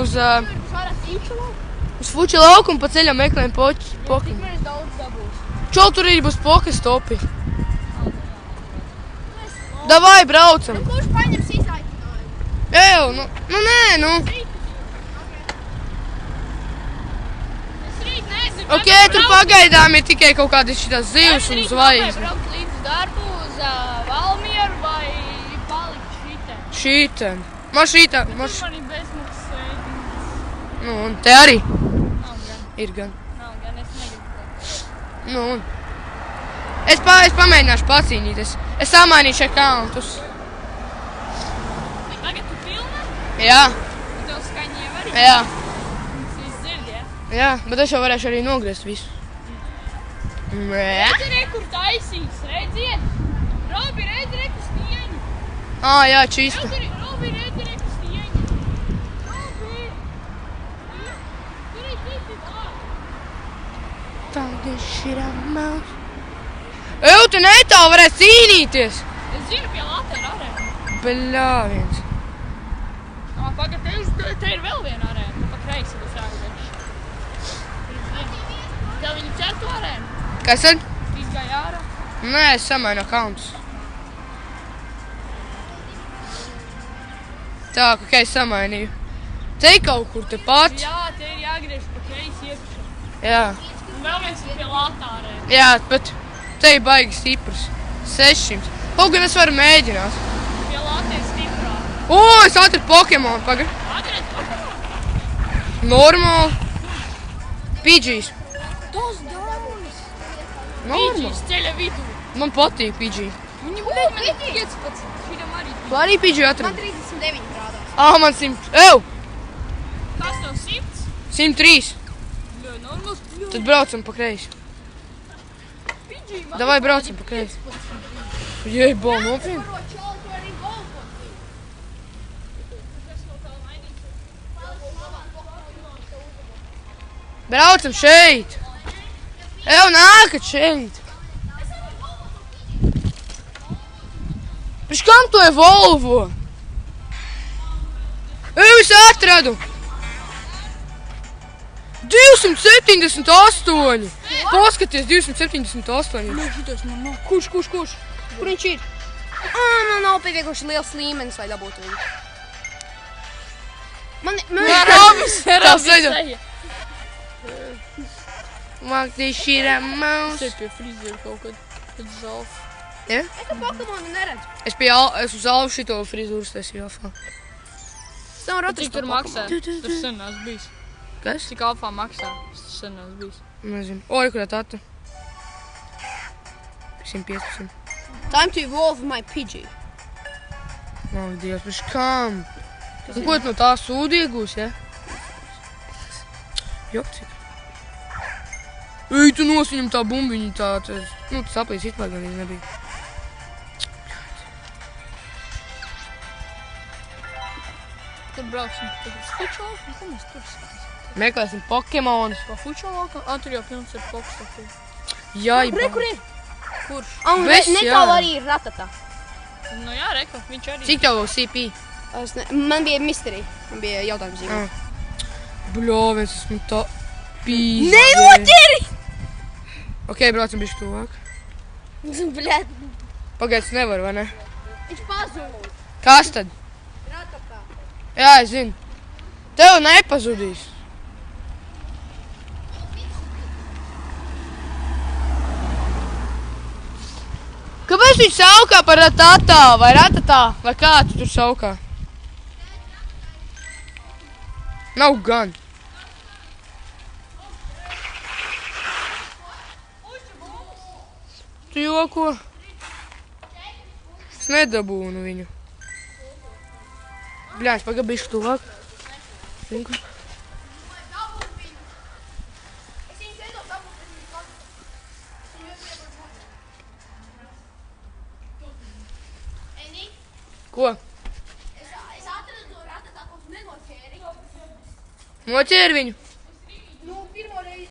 uz fuča lauku un pa ceļam meklējam poki. Tik mēs daudz dabūs. Čol tur arī būs poki stopi. Davai, braucam. Nu, kurš paņems izaicinājumu? Ew, nu nē, nu. Es rīt nezinu. Ok, tur pagaidām ir tikai kaut kādi šitās zivs un zvaigznes. Braukt līdz darbu uz Valmieru vai palikt šitē? Šīten. Man šītā. Tur man ir bezmaksas sveikums. Nu, un te arī. Nav gan. Ir gan. Nav gan, es negribu. Nu, un. Es pamēģināšu pacīnīties. Es samainīšu akauntus. Vai tagad tu filmē? Jā, Un tev skaņa jau arī? jā, Es dzird, ja? jā, bet es jau varēšu arī nogriezt visu. Redzi, re, kur taisīs, redziet? Robi, redzi, re, kur stieņi. Jā, čista. Robi, redzi, re, kur stieņi. Robi! Tur ir citi vārdi. Ew, tu netālu varēs cīnīties. Es zinu, pie Latēra arēna. Bļāviens. Pagad, te ir vēl viena arēna. Pa kreisi būs jāgudēš. Tev viņi ķer to arēnu? Kas tad? Izgāja ārā. Nē, es samainu akauntus. Tā, ok, samainīju. Te ir kaut kur te pat. Jā, te ir jāgriež pa kreisi iekšā. Jā. Un vēl viens ir pie Latā arēna. Jā, bet te ir baigi stiprs. 600. Kaut gan es varu mēģināt. Pie Latā ir stiprā. O, es atradu Pokemonu, pagad. Atredz Pokemon. Normāli. Pidžijs. Tos daudz. Normāli. Pidžīs ceļa vidū. Man patīk Pidžiji. Viņi būtu man 15. Šitam arī. Tu arī Pidžiju atradi? 39 grādās. Man 100. Ew! Kas tev 100? 103. Ļo, normāls. Tad braucam pa kreisi. Pidžī, man Davai braucam pa kreisi. Jei, bol, nopietni. Braucam šeit. Ew, nākat šeit. Priekš kam tu evolvo? Ew, es atradu. 278. Paskaties, 278. Nē, šitos man nav. Kurš? Kur viņš ir? Man nav pietiekoši liels līmenis, lai dabūtu viņu. Man Robis, seja. Walk this shit out mouse. Te pie frizieru kaut kad zalf. Ja? Es to Pokemonu neredzu. Es uz alvu šito frizūras taisīju alfā. Cik tur maksā? Tur sen nās bijis. Kas? Cik alfā maksā? Tas sen nās bijis. Nezinu. Oi, kurā tata? 115. Time to evolve my Pidgey. Nav Dievs, priekš kam? Un ko tu no tā sūdu iegūs, ja? Jokcik. Ej, tu nos viņam tā bumbiņu tā, nu, tas aplīs vispār gan nebija. Tur brauksim. Tur uz fuču lauku. Ko mēs tur skatīsim? Meklēsim Pokemonus. Pa fuču lauku? Tur jau pilns ir Pokestopī. Jaiba. Kur ir? Kurš? Ves, jā. Netālu arī ir Ratata. Nu jā, reka, viņš arī. Cik tev CP? Man bija mystery. Man bija jautājums zīmē. Bļāviens, esmu tā pīzdi. Nenoķeri! Ok, braucam bišķi tuvāk. Bļēt. Pagaid, es nevaru, vai ne? Viņš pazūd. Kas tad? Ratata. Jā, es zinu. Tev nepazudīs. Kāpēc viņš saukā par ratatā vai ratatā? Vai kā tu tur saukā? Nav gan. Tu joko? Es nedabūnu viņu. Bļāņš, pagaid bišķi tuvāk. Ko? Es atradu to Ratatā, ko tu nenoķēri. Noķēri viņu? Nu, pirmo reizi.